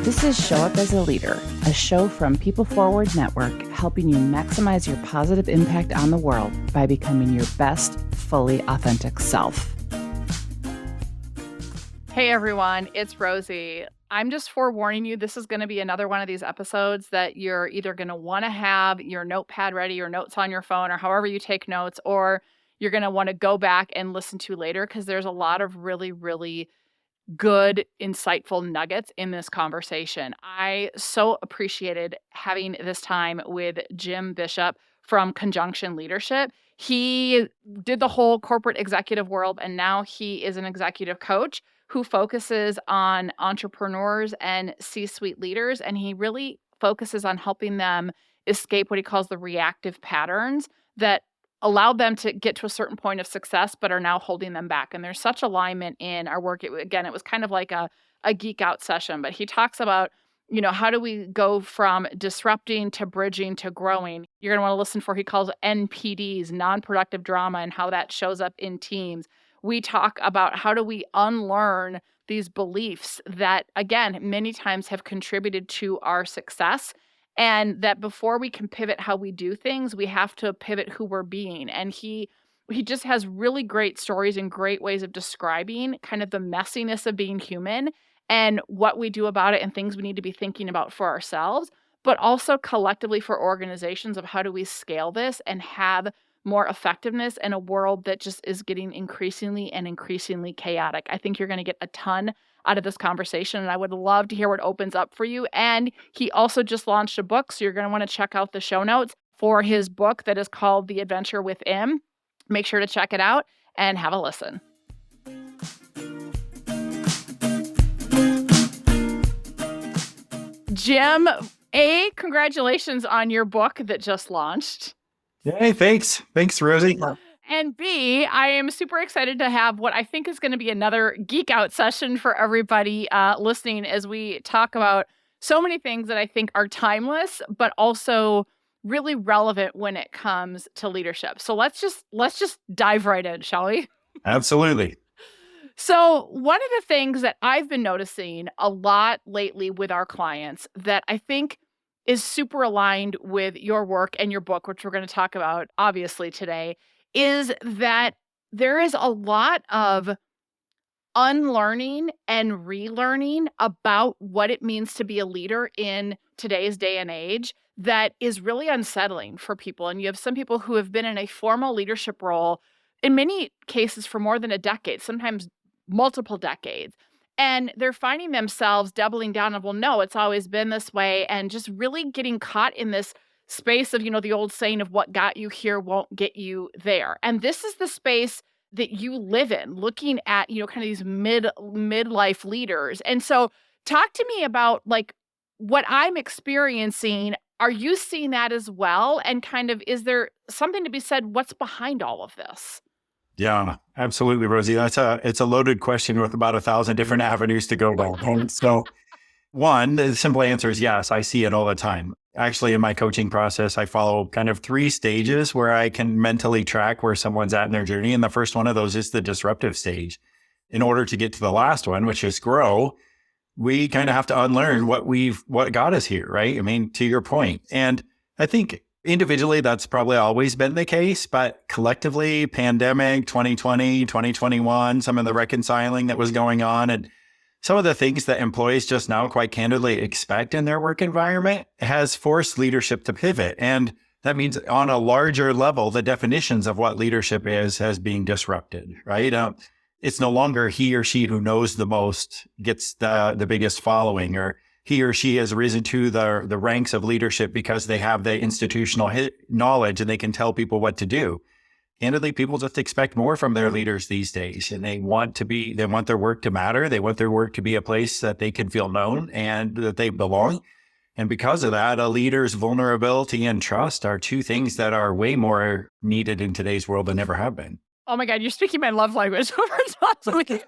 This is Show Up as a Leader, a show from PeopleForward Network, helping you maximize your positive impact on the world by becoming your best, fully authentic self. Hey everyone, it's Rosie. I'm just forewarning you, this is going to be another one of these episodes that you're either going to want to have your notepad ready, your notes on your phone, or however you take notes, or you're going to want to go back and listen to later because there's a lot of really good, insightful nuggets in this conversation. I so appreciated having this time with Jim Bishop from Conjunction Leadership. He did the whole corporate executive world, and now he is an executive coach who focuses on entrepreneurs and C-suite leaders, and he really focuses on helping them escape what he calls the reactive patterns that allowed them to get to a certain point of success, but are now holding them back. And there's such alignment in our work. It was kind of like a geek out session, but he talks about, how do we go from disrupting to bridging to growing? You're going to want to listen for, he calls NPDs, non-productive drama, and how that shows up in teams. We talk about how do we unlearn these beliefs that, again, many times have contributed to our success. And that before we can pivot how we do things, we have to pivot who we're being. And he just has really great stories and great ways of describing kind of the messiness of being human and what we do about it and things we need to be thinking about for ourselves, but also collectively for organizations of how do we scale this and have more effectiveness in a world that just is getting increasingly chaotic. I think you're going to get a ton out of this conversation, and I would love to hear what opens up for you. And he also just launched a book, so you're going to want to check out the show notes for his book that is called The Adventure Within. Make sure to check it out and have a listen. Jim, congratulations on your book that just launched. Yay, thanks. Thanks, Rosie. And B, I am super excited to have what I think is going to be another geek out session for everybody listening as we talk about so many things that I think are timeless, but also really relevant when it comes to leadership. So let's just dive right in, shall we? Absolutely. So one of the things that I've been noticing a lot lately with our clients that I think is super aligned with your work and your book, which we're going to talk about obviously today, is that there is a lot of unlearning and relearning about what it means to be a leader in today's day and age that is really unsettling for people. And you have some people who have been in a formal leadership role, in many cases for more than a decade, sometimes multiple decades. And they're finding themselves doubling down on, well, no, it's always been this way, and just really getting caught in this space of, the old saying of what got you here won't get you there. And this is the space that you live in, looking at, kind of these midlife leaders. And so talk to me about like what I'm experiencing. Are you seeing that as well? And kind of, is there something to be said? What's behind all of this? Yeah, absolutely, Rosie. It's a loaded question with about 1,000 different avenues to go down. So one, the simple answer is yes, I see it all the time. Actually, in my coaching process, I follow kind of 3 stages where I can mentally track where someone's at in their journey. And the first one of those is the disruptive stage. In order to get to the last one, which is grow, we kind of have to unlearn what got us here, right? I mean, to your point. And I think individually, that's probably always been the case, but collectively, pandemic, 2020, 2021, some of the reconciling that was going on, and some of the things that employees just now quite candidly expect in their work environment has forced leadership to pivot. And that means on a larger level, the definitions of what leadership is being disrupted, right? It's no longer he or she who knows the most gets the biggest following, or he or she has risen to the ranks of leadership because they have the institutional knowledge and they can tell people what to do. Candidly, people just expect more from their leaders these days, and they want their work to matter. They want their work to be a place that they can feel known and that they belong. And because of that, a leader's vulnerability and trust are 2 things that are way more needed in today's world than ever have been. Oh my God, you're speaking my love language over top of me.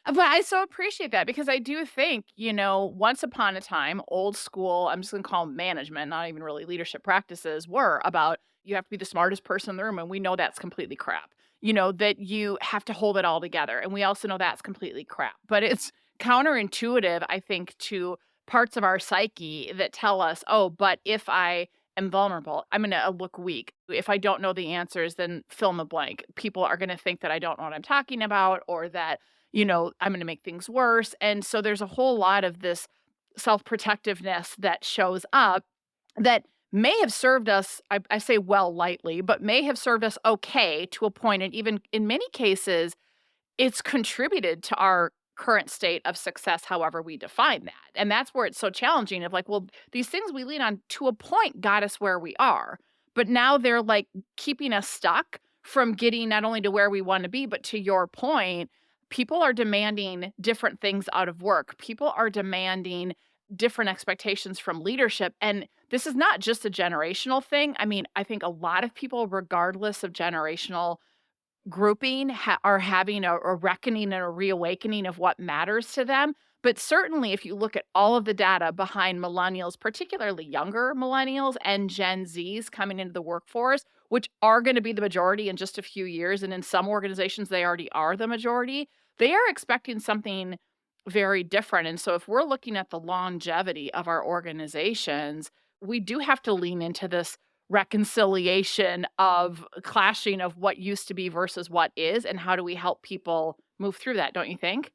But I so appreciate that because I do think, once upon a time, old school, I'm just going to call them management, not even really leadership practices, were about you have to be the smartest person in the room. And we know that's completely crap. That you have to hold it all together. And we also know that's completely crap. But it's counterintuitive, I think, to parts of our psyche that tell us, oh, but if I am vulnerable, I'm going to look weak. If I don't know the answers, then fill in the blank. People are going to think that I don't know what I'm talking about, or that, I'm going to make things worse. And so there's a whole lot of this self-protectiveness that shows up that may have served us, I say well lightly, but may have served us okay to a point. And even in many cases, it's contributed to our current state of success, however we define that. And that's where it's so challenging of like, well, these things we lean on to a point got us where we are, but now they're like keeping us stuck from getting not only to where we want to be, but to your point, people are demanding different things out of work. People are demanding different expectations from leadership. And this is not just a generational thing. I mean, I think a lot of people, regardless of generational grouping, are having a reckoning and a reawakening of what matters to them. But certainly, if you look at all of the data behind millennials, particularly younger millennials and Gen Zs coming into the workforce, which are going to be the majority in just a few years, and in some organizations, they already are the majority, they are expecting something very different. And so, if we're looking at the longevity of our organizations, we do have to lean into this reconciliation of clashing of what used to be versus what is, and how do we help people move through that, don't you think?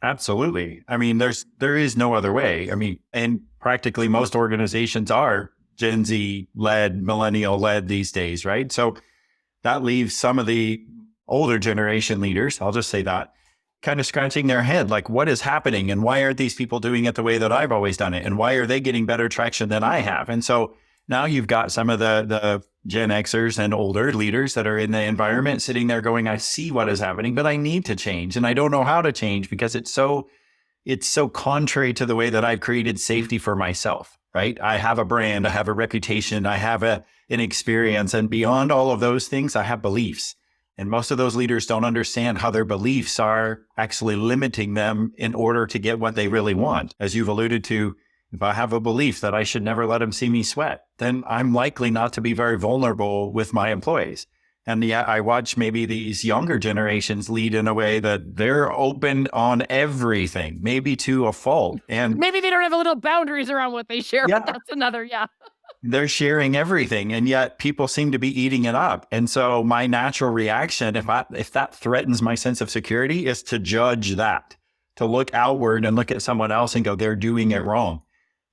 Absolutely. I mean, there is no other way. I mean, and practically most organizations are Gen Z led, millennial led these days, right? So that leaves some of the older generation leaders, I'll just say that, kind of scratching their head, like, what is happening and why aren't these people doing it the way that I've always done it? And why are they getting better traction than I have? And so now you've got some of the Gen Xers and older leaders that are in the environment sitting there going, I see what is happening, but I need to change. And I don't know how to change because it's so contrary to the way that I've created safety for myself, right? I have a brand, I have a reputation, I have an experience. And beyond all of those things, I have beliefs. And most of those leaders don't understand how their beliefs are actually limiting them in order to get what they really want. As you've alluded to, if I have a belief that I should never let them see me sweat, then I'm likely not to be very vulnerable with my employees. And yet I watch maybe these younger generations lead in a way that they're open on everything, maybe to a fault. And Maybe they don't have a little boundaries around what they share, yeah, but that's another, yeah. they're sharing everything, and yet people seem to be eating it up. And so my natural reaction, if that threatens my sense of security, is to judge that, to look outward and look at someone else and go, they're doing it wrong.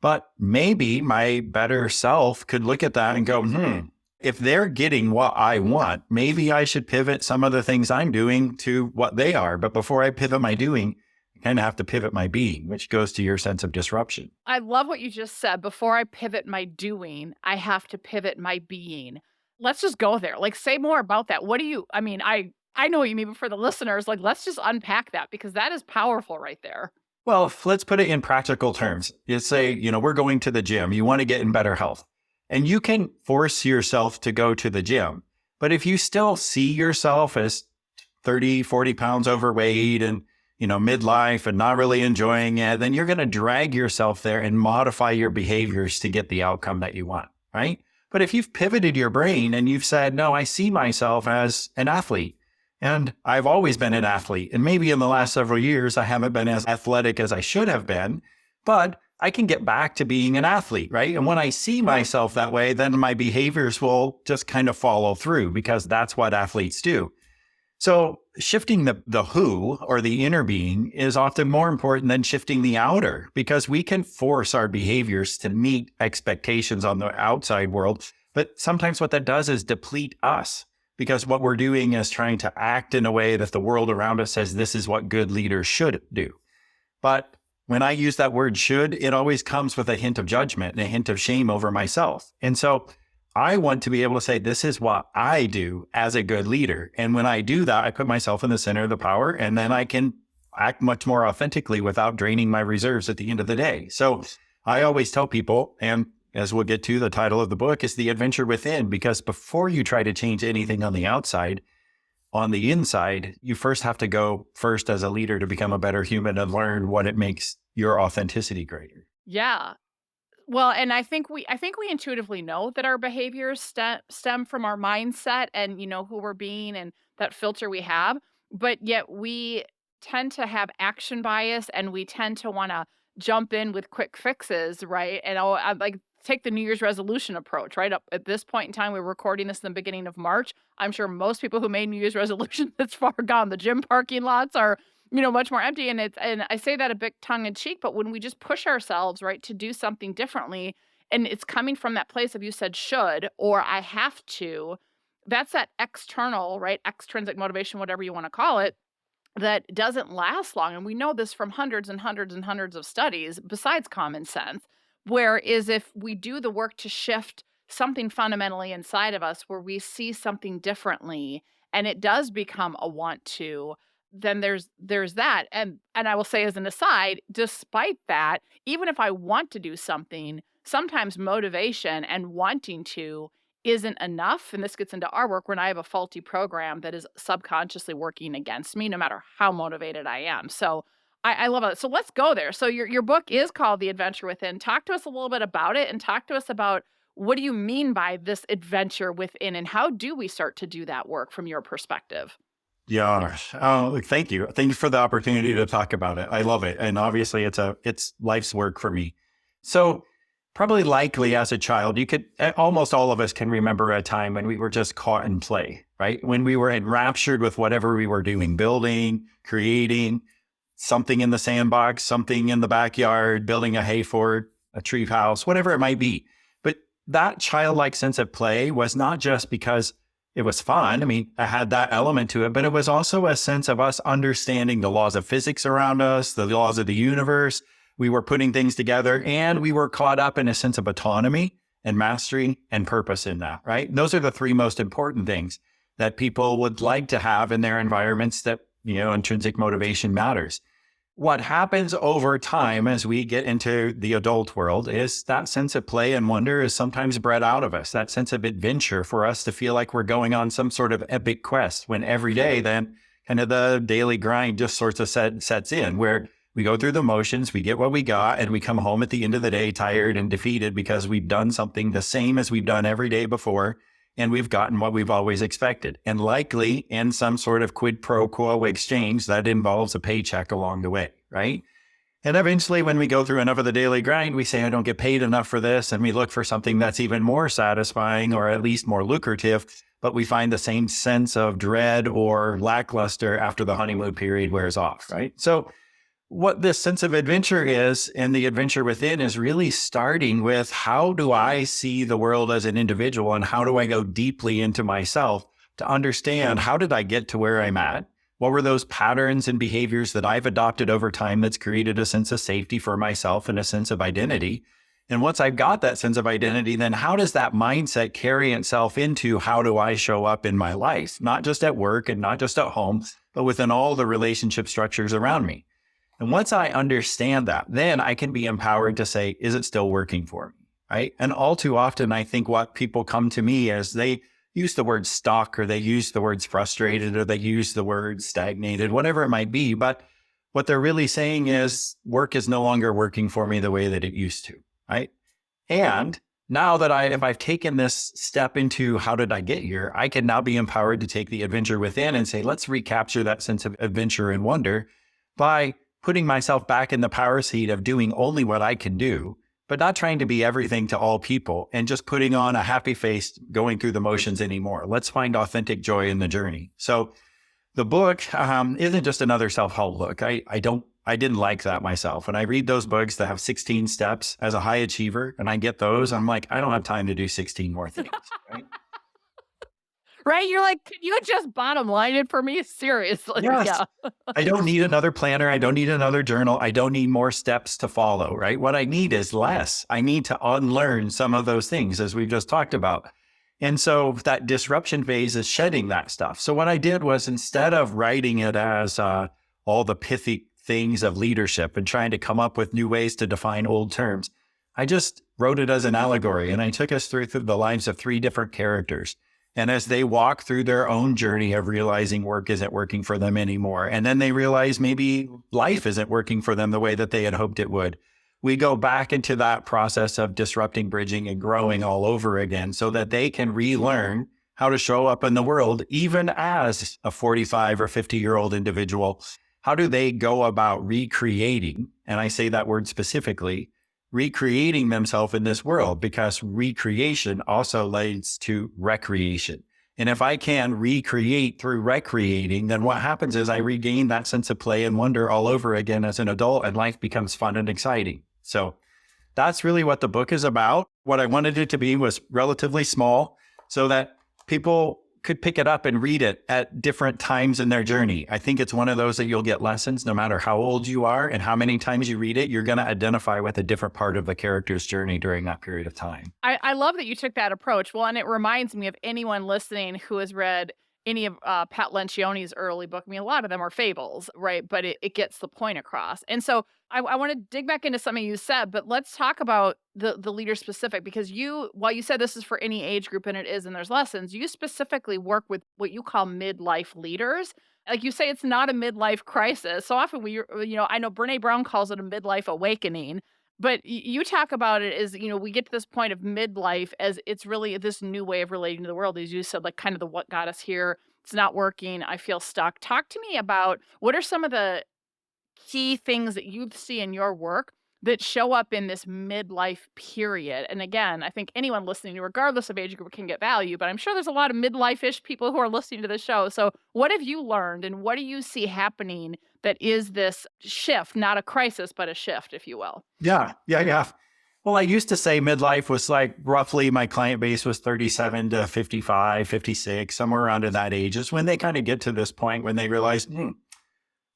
But maybe my better self could look at that and go, if they're getting what I want, maybe I should pivot some of the things I'm doing to what they are. But before I pivot my doing, I kind of have to pivot my being, which goes to your sense of disruption. I love what you just said. Before I pivot my doing, I have to pivot my being. Let's just go there. Like, say more about that. What do you, I mean, I know what you mean, but for the listeners, like, let's just unpack that, because that is powerful right there. Well, let's put it in practical terms. You say, we're going to the gym. You want to get in better health. And you can force yourself to go to the gym. But if you still see yourself as 30, 40 pounds overweight and, midlife and not really enjoying it, then you're going to drag yourself there and modify your behaviors to get the outcome that you want, right? But if you've pivoted your brain and you've said, no, I see myself as an athlete, and I've always been an athlete. And maybe in the last several years, I haven't been as athletic as I should have been, but I can get back to being an athlete, right? And when I see myself that way, then my behaviors will just kind of follow through, because that's what athletes do. So shifting the who, or the inner being, is often more important than shifting the outer, because we can force our behaviors to meet expectations on the outside world. But sometimes what that does is deplete us, because what we're doing is trying to act in a way that the world around us says this is what good leaders should do. But when I use that word should, it always comes with a hint of judgment and a hint of shame over myself. And so I want to be able to say, this is what I do as a good leader. And when I do that, I put myself in the center of the power, and then I can act much more authentically without draining my reserves at the end of the day. So I always tell people, and as we'll get to, the title of the book is The Adventure Within, because before you try to change anything on the outside, on the inside, you first have to go first as a leader to become a better human and learn what it makes your authenticity greater. Yeah. Well, and I think we intuitively know that our behaviors stem from our mindset and, who we're being and that filter we have, but yet we tend to have action bias, and we tend to want to jump in with quick fixes, right? And I like take the New Year's resolution approach, right? Up at this point in time, we're recording this in the beginning of March. I'm sure most people who made New Year's resolutions that's far gone. The gym parking lots are, much more empty. And I say that a bit tongue in cheek, but when we just push ourselves, right, to do something differently, and it's coming from that place of you said should or I have to, that's that external, right? Extrinsic motivation, whatever you want to call it, that doesn't last long. And we know this from hundreds and hundreds and hundreds of studies besides common sense. Whereas if we do the work to shift something fundamentally inside of us where we see something differently and it does become a want to, then there's that. And I will say as an aside, despite that, even if I want to do something, sometimes motivation and wanting to isn't enough. And this gets into our work when I have a faulty program that is subconsciously working against me, no matter how motivated I am. So I love it. So let's go there. So your book is called The Adventure Within. Talk to us a little bit about it and talk to us about what do you mean by this adventure within and how do we start to do that work from your perspective? Yeah. Thank you. Thank you for the opportunity to talk about it. I love it. And obviously it's life's work for me. So probably likely as a child, almost all of us can remember a time when we were just caught in play, right? When we were enraptured with whatever we were doing, building, creating something in the sandbox, something in the backyard, building a hay fort, a tree house, whatever it might be. But that childlike sense of play was not just because it was fun. I mean, I had that element to it, but it was also a sense of us understanding the laws of physics around us, the laws of the universe. We were putting things together and we were caught up in a sense of autonomy and mastery and purpose in that, right? And those are the three most important things that people would like to have in their environments that, intrinsic motivation matters. What happens over time as we get into the adult world is that sense of play and wonder is sometimes bred out of us, that sense of adventure for us to feel like we're going on some sort of epic quest when every day then kind of the daily grind just sorts of sets in where we go through the motions, we get what we got, and we come home at the end of the day tired and defeated because we've done something the same as we've done every day before, and we've gotten what we've always expected. And likely in some sort of quid pro quo exchange that involves a paycheck along the way, right? And eventually when we go through enough of the daily grind, we say, I don't get paid enough for this, and we look for something that's even more satisfying or at least more lucrative, but we find the same sense of dread or lackluster after the honeymoon period wears off, right? So what this sense of adventure is, and the adventure within is really starting with how do I see the world as an individual and how do I go deeply into myself to understand how did I get to where I'm at? What were those patterns and behaviors that I've adopted over time that's created a sense of safety for myself and a sense of identity? And once I've got that sense of identity, then how does that mindset carry itself into how do I show up in my life? Not just at work and not just at home, but within all the relationship structures around me. And once I understand that, then I can be empowered to say, is it still working for me? Right. And all too often, I think what people come to me as they use the word stuck or they use the words frustrated or they use the word stagnated, whatever it might be. But what they're really saying is work is no longer working for me the way that it used to. Right. And now that if I've taken this step into how did I get here, I can now be empowered to take the adventure within and say, let's recapture that sense of adventure and wonder by putting myself back in the power seat of doing only what I can do, but not trying to be everything to all people and just putting on a happy face, going through the motions anymore. Let's find authentic joy in the journey. So the book isn't just another self-help book. I didn't like that myself. When I read those books that have 16 steps as a high achiever and I get those, I'm like, I don't have time to do 16 more things, right? Right? You're like, can you just bottom line it for me? Seriously. Yes. Yeah. I don't need another planner. I don't need another journal. I don't need more steps to follow, right? What I need is less. I need to unlearn some of those things as we've just talked about. And so that disruption phase is shedding that stuff. So what I did was instead of writing it as all the pithy things of leadership and trying to come up with new ways to define old terms, I just wrote it as an allegory. And I took us through the lives of three different characters. And as they walk through their own journey of realizing work isn't working for them anymore, and then they realize maybe life isn't working for them the way that they had hoped it would, we go back into that process of disrupting, bridging, and growing all over again so that they can relearn how to show up in the world, even as a 45 or 50-year-old individual. How do they go about recreating and I say that word specifically, recreating themselves in this world, because recreation also leads to recreation. And if I can recreate through recreating, then what happens is I regain that sense of play and wonder all over again as an adult, and life becomes fun and exciting. So that's really what the book is about. What I wanted it to be was relatively small so that people could pick it up and read it at different times in their journey. I think it's one of those that you'll get lessons no matter how old you are and how many times you read it. You're going to identify with a different part of the character's journey during that period of time. I love that you took that approach. Well, and it reminds me of anyone listening who has read any of Pat Lencioni's early book. I mean, a lot of them are fables, right? But it gets the point across. And so I want to dig back into something you said, but let's talk about the leader specific, because while you said this is for any age group, and it is, and there's lessons, you specifically work with what you call midlife leaders. Like you say, it's not a midlife crisis. So often I know Brene Brown calls it a midlife awakening. But you talk about it as, we get to this point of midlife as it's really this new way of relating to the world. As you said, like kind of the what got us here. It's not working. I feel stuck. Talk to me about what are some of the key things that you see in your work that show up in this midlife period. And again, I think anyone listening, regardless of age group, can get value, but I'm sure there's a lot of midlife-ish people who are listening to the show. So what have you learned and what do you see happening that is this shift, not a crisis, but a shift, if you will? Yeah. Well, I used to say midlife was like roughly my client base was 37 to 55, 56, somewhere around in that age is when they kind of get to this point when they realize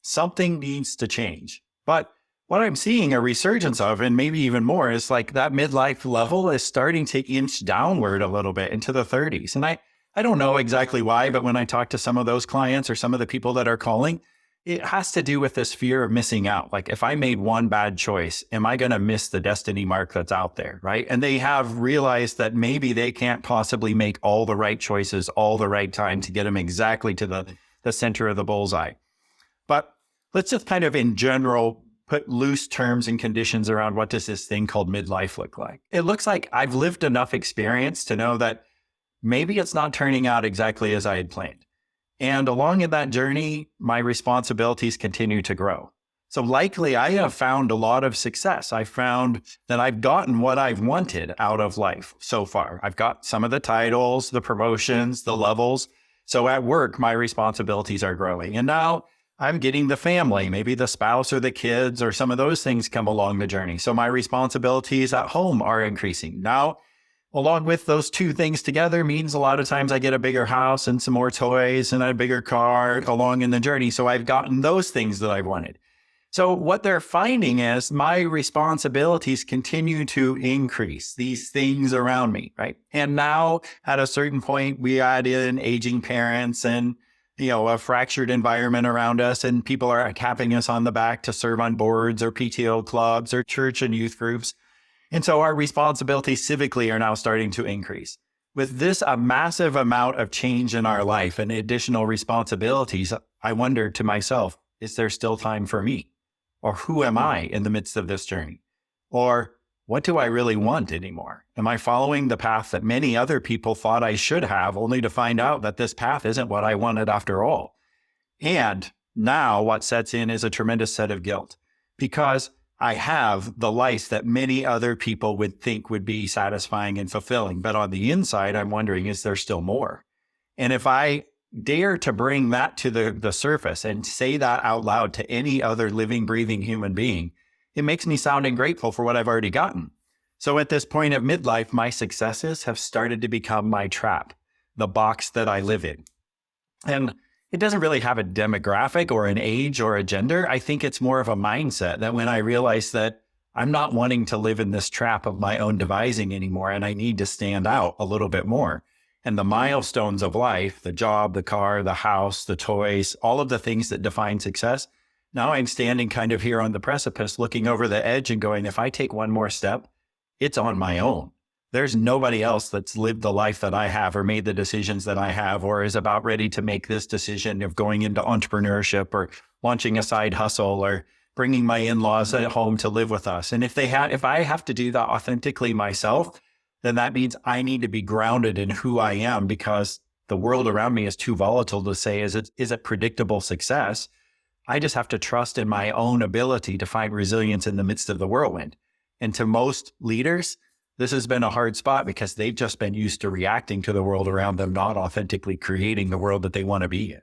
something needs to change. But what I'm seeing a resurgence of, and maybe even more, is like that midlife level is starting to inch downward a little bit into the 30s. And I don't know exactly why, but when I talk to some of those clients or some of the people that are calling, it has to do with this fear of missing out. Like, if I made one bad choice, am I going to miss the destiny mark that's out there, right? And they have realized that maybe they can't possibly make all the right choices all the right time to get them exactly to the center of the bullseye. But let's just kind of in general put loose terms and conditions around what does this thing called midlife look like. It looks like I've lived enough experience to know that maybe it's not turning out exactly as I had planned. And along in that journey, my responsibilities continue to grow. So likely I have found a lot of success. I found that I've gotten what I've wanted out of life so far. I've got some of the titles, the promotions, the levels. So at work, my responsibilities are growing. And now I'm getting the family, maybe the spouse or the kids or some of those things come along the journey. So my responsibilities at home are increasing. Now, along with those two things together means a lot of times I get a bigger house and some more toys and a bigger car along in the journey. So I've gotten those things that I wanted. So what they're finding is my responsibilities continue to increase, these things around me, right? And now at a certain point, we add in aging parents and a fractured environment around us, and people are tapping us on the back to serve on boards or PTO clubs or church and youth groups. And so our responsibilities civically are now starting to increase. With this, a massive amount of change in our life and additional responsibilities, I wonder to myself, is there still time for me? Or who am I in the midst of this journey? Or what do I really want anymore? Am I following the path that many other people thought I should have, only to find out that this path isn't what I wanted after all? And now what sets in is a tremendous set of guilt, because I have the life that many other people would think would be satisfying and fulfilling. But on the inside, I'm wondering, is there still more? And if I dare to bring that to the surface and say that out loud to any other living, breathing human being, it makes me sound ungrateful for what I've already gotten. So at this point of midlife, my successes have started to become my trap, the box that I live in. And it doesn't really have a demographic or an age or a gender. I think it's more of a mindset that when I realize that I'm not wanting to live in this trap of my own devising anymore, and I need to stand out a little bit more. And the milestones of life, the job, the car, the house, the toys, all of the things that define success, now I'm standing kind of here on the precipice, looking over the edge and going, if I take one more step, it's on my own. There's nobody else that's lived the life that I have or made the decisions that I have or is about ready to make this decision of going into entrepreneurship or launching a side hustle or bringing my in-laws at home to live with us. And if I have to do that authentically myself, then that means I need to be grounded in who I am, because the world around me is too volatile to say, is it predictable success? I just have to trust in my own ability to find resilience in the midst of the whirlwind. And to most leaders, this has been a hard spot because they've just been used to reacting to the world around them, not authentically creating the world that they want to be in.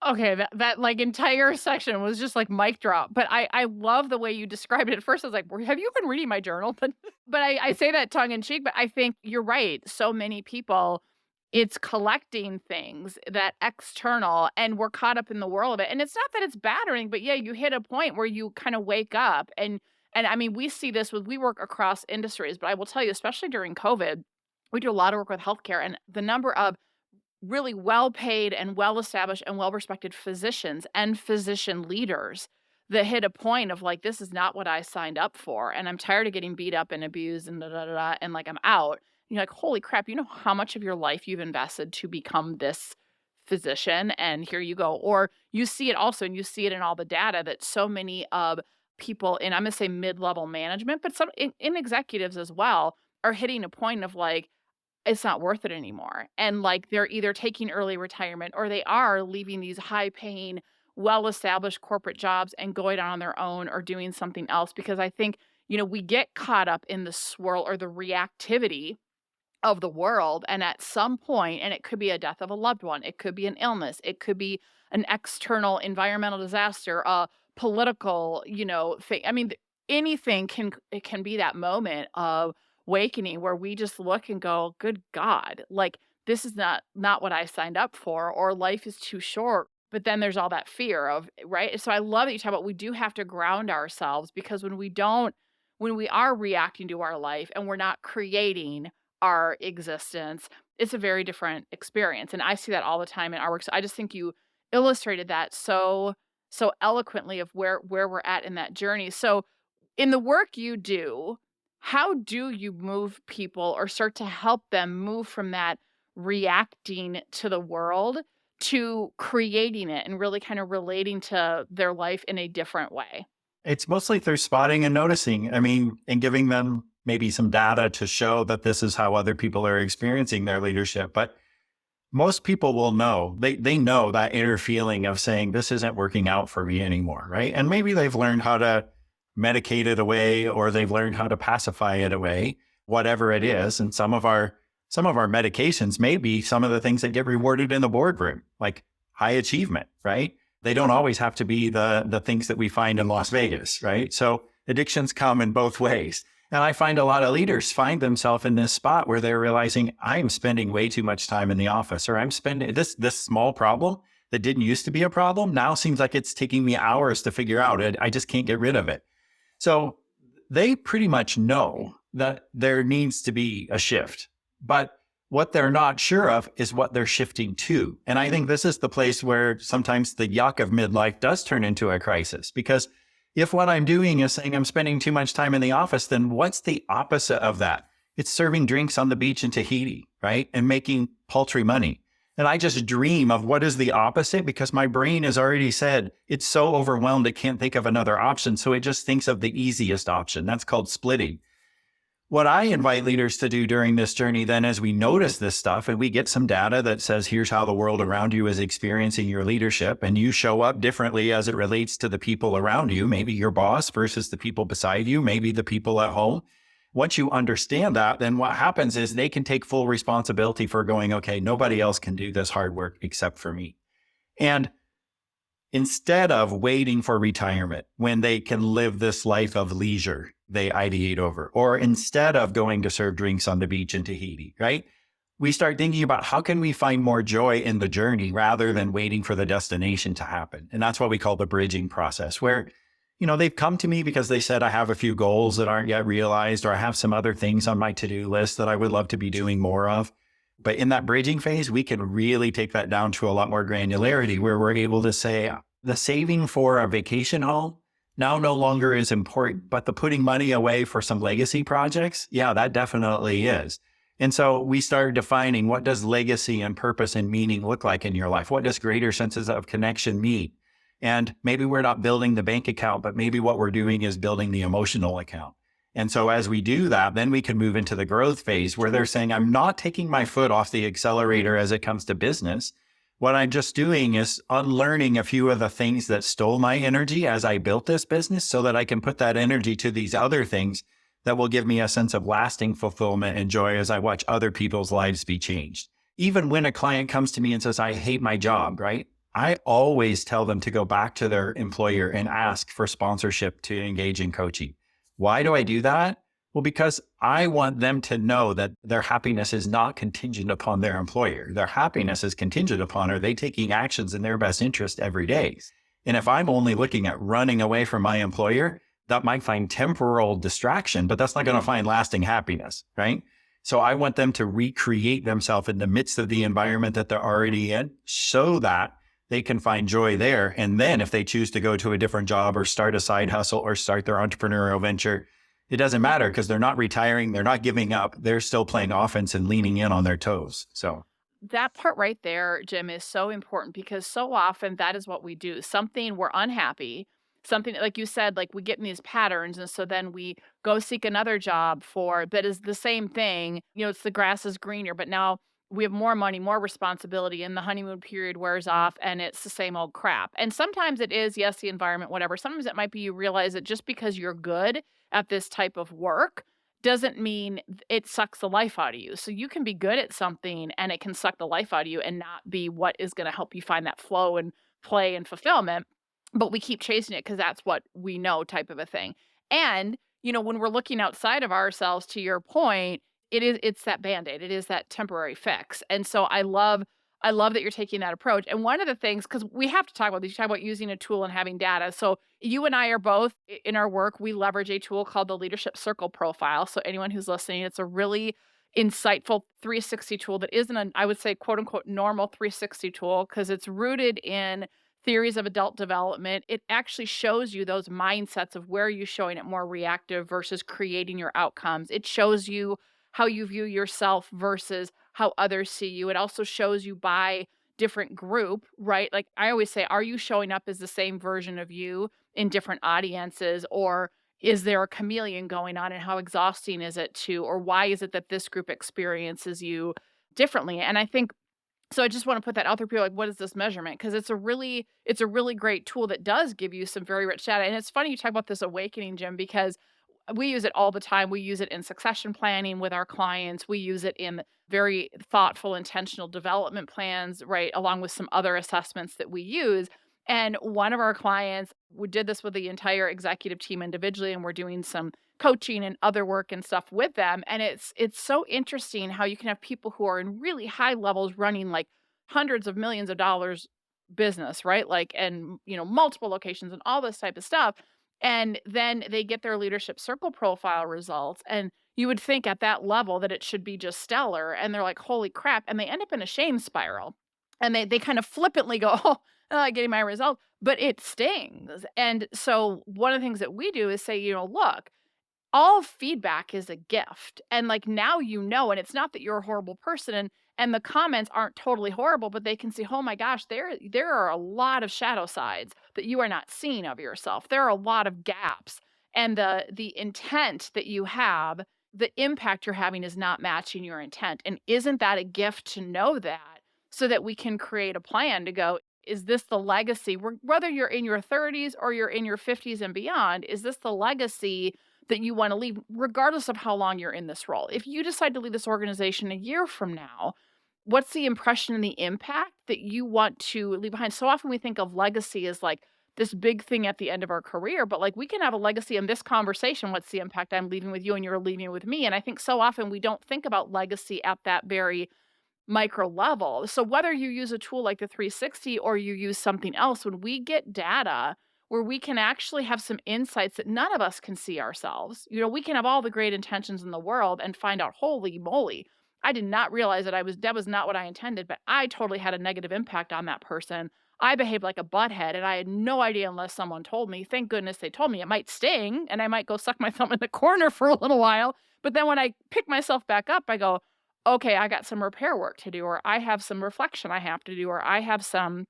Okay, that like entire section was just like mic drop. But I love the way you described it. At first, I was like, "Have you been reading my journal?" But I say that tongue in cheek. But I think you're right. So many people, it's collecting things that external, and we're caught up in the whirl of it. And it's not that it's bad or anything, but yeah, you hit a point where you kind of wake up, and I mean, we see this we work across industries, but I will tell you, especially during COVID, we do a lot of work with healthcare, and the number of really well-paid and well-established and well-respected physicians and physician leaders that hit a point of like, this is not what I signed up for, and I'm tired of getting beat up and abused and da da da, da, and like I'm out. And you're like, holy crap, you know how much of your life you've invested to become this physician, and here you go. Or you see it also, and you see it in all the data that so many of people in, I'm gonna say mid-level management, but some in executives as well, are hitting a point of like, it's not worth it anymore. And like they're either taking early retirement or they are leaving these high paying, well established corporate jobs and going on their own or doing something else. Because I think, we get caught up in the swirl or the reactivity of the world. And at some point, and it could be a death of a loved one, it could be an illness, it could be an external environmental disaster, a political, I mean, anything it can be that moment of awakening where we just look and go, good God, like this is not what I signed up for, or life is too short. But then there's all that fear of, right? So I love that you talk about we do have to ground ourselves, because when we are reacting to our life and we're not creating our existence, it's a very different experience. And I see that all the time in our work. So I just think you illustrated that so eloquently of where we're at in that journey. So in the work you do, how do you move people or start to help them move from that reacting to the world to creating it and really kind of relating to their life in a different way? It's mostly through spotting and noticing. I mean, and giving them maybe some data to show that this is how other people are experiencing their leadership. But most people will know, they know that inner feeling of saying, this isn't working out for me anymore, right? And maybe they've learned how to medicate it away, or they've learned how to pacify it away, whatever it is. And some of our medications may be some of the things that get rewarded in the boardroom, like high achievement, right? They don't always have to be the things that we find in Las Vegas, right? So addictions come in both ways. And I find a lot of leaders find themselves in this spot where they're realizing, I'm spending way too much time in the office, or I'm spending this small problem that didn't used to be a problem now seems like it's taking me hours to figure out it. I just can't get rid of it. So they pretty much know that there needs to be a shift, but what they're not sure of is what they're shifting to. And I think this is the place where sometimes the yuck of midlife does turn into a crisis, because if what I'm doing is saying I'm spending too much time in the office, then what's the opposite of that? It's serving drinks on the beach in Tahiti, right? And making paltry money. And I just dream of what is the opposite, because my brain has already said it's so overwhelmed it can't think of another option. So it just thinks of the easiest option. That's called splitting. What I invite leaders to do during this journey then, as we notice this stuff and we get some data that says, here's how the world around you is experiencing your leadership, and you show up differently as it relates to the people around you, maybe your boss versus the people beside you, maybe the people at home. Once you understand that, then what happens is they can take full responsibility for going, okay, nobody else can do this hard work except for me. And instead of waiting for retirement when they can live this life of leisure, they ideate over, or instead of going to serve drinks on the beach in Tahiti, right? We start thinking about how can we find more joy in the journey rather than waiting for the destination to happen. And that's what we call the bridging process, where, they've come to me because they said, I have a few goals that aren't yet realized, or I have some other things on my to-do list that I would love to be doing more of. But in that bridging phase, we can really take that down to a lot more granularity, where we're able to say the saving for a vacation home now no longer is important, but the putting money away for some legacy projects, yeah, that definitely is. And so we started defining, what does legacy and purpose and meaning look like in your life? What does greater senses of connection mean? And maybe we're not building the bank account, but maybe what we're doing is building the emotional account. And so as we do that, then we can move into the growth phase, where they're saying, I'm not taking my foot off the accelerator as it comes to business, What I'm just doing is unlearning a few of the things that stole my energy as I built this business so that I can put that energy to these other things that will give me a sense of lasting fulfillment and joy as I watch other people's lives be changed. Even when a client comes to me and says, I hate my job, right? I always tell them to go back to their employer and ask for sponsorship to engage in coaching. Why do I do that? Well, because I want them to know that their happiness is not contingent upon their employer. Their happiness is contingent upon are they taking actions in their best interest every day. And if I'm only looking at running away from my employer, that might find temporal distraction, but that's not going to find lasting happiness, right? So I want them to recreate themselves in the midst of the environment that they're already in so that they can find joy there. And then if they choose to go to a different job or start a side hustle or start their entrepreneurial venture, it doesn't matter because they're not retiring. They're not giving up. They're still playing offense and leaning in on their toes. So that part right there, Jim, is so important because so often that is what we do. Something we're unhappy, something like you said, like we get in these patterns. And so then we go seek another job for that is the same thing. It's the grass is greener, but now we have more money, more responsibility, and the honeymoon period wears off and it's the same old crap. And sometimes it is, yes, the environment, whatever. Sometimes it might be you realize that just because you're good at this type of work doesn't mean it sucks the life out of you. So you can be good at something and it can suck the life out of you and not be what is going to help you find that flow and play and fulfillment. But we keep chasing it because that's what we know type of a thing. And, when we're looking outside of ourselves, to your point, it's that Band-Aid. It is that temporary fix. And so I love that you're taking that approach. And one of the things, because we have to talk about this, you talk about using a tool and having data. So you and I are both in our work, we leverage a tool called the Leadership Circle Profile. So anyone who's listening, it's a really insightful 360 tool that isn't I would say, quote unquote, normal 360 tool because it's rooted in theories of adult development. It actually shows you those mindsets of where you're showing it more reactive versus creating your outcomes. It shows you how you view yourself versus how others see you. It also shows you by different group, right? Like I always say, are you showing up as the same version of you in different audiences, or is there a chameleon going on, and how exhausting is it or why is it that this group experiences you differently? And I think so I just want to put that out there. People are like, what is this measurement? Because it's a really great tool that does give you some very rich data. And it's funny you talk about this awakening, Jim, because we use it all the time. We use it in succession planning with our clients. We use it in very thoughtful, intentional development plans, right? Along with some other assessments that we use. And one of our clients, we did this with the entire executive team individually, and we're doing some coaching and other work and stuff with them. And it's so interesting how you can have people who are in really high levels running like hundreds of millions of dollars business, right? Like, and multiple locations and all this type of stuff. And then they get their leadership circle profile results. And you would think at that level that it should be just stellar. And they're like, holy crap. And they end up in a shame spiral. And they kind of flippantly go, getting my result, but it stings. And so one of the things that we do is say, look, all feedback is a gift. And like now and it's not that you're a horrible person and the comments aren't totally horrible, but they can see, oh my gosh, there are a lot of shadow sides that you are not seeing of yourself. There are a lot of gaps. And the intent that you have, the impact you're having is not matching your intent. And isn't that a gift to know that so that we can create a plan to go, is this the legacy? Whether you're in your 30s or you're in your 50s and beyond, is this the legacy that you want to leave, regardless of how long you're in this role? If you decide to leave this organization a year from now, what's the impression and the impact that you want to leave behind? So often we think of legacy as like this big thing at the end of our career, but like we can have a legacy in this conversation. What's the impact I'm leaving with you and you're leaving with me? And I think so often we don't think about legacy at that very micro level. So whether you use a tool like the 360 or you use something else, when we get data where we can actually have some insights that none of us can see ourselves, we can have all the great intentions in the world and find out, holy moly, I did not realize that was not what I intended, but I totally had a negative impact on that person. I behaved like a butthead and I had no idea unless someone told me. Thank goodness they told me. It might sting and I might go suck my thumb in the corner for a little while. But then when I pick myself back up, I go, okay, I got some repair work to do, or I have some reflection I have to do, or I have some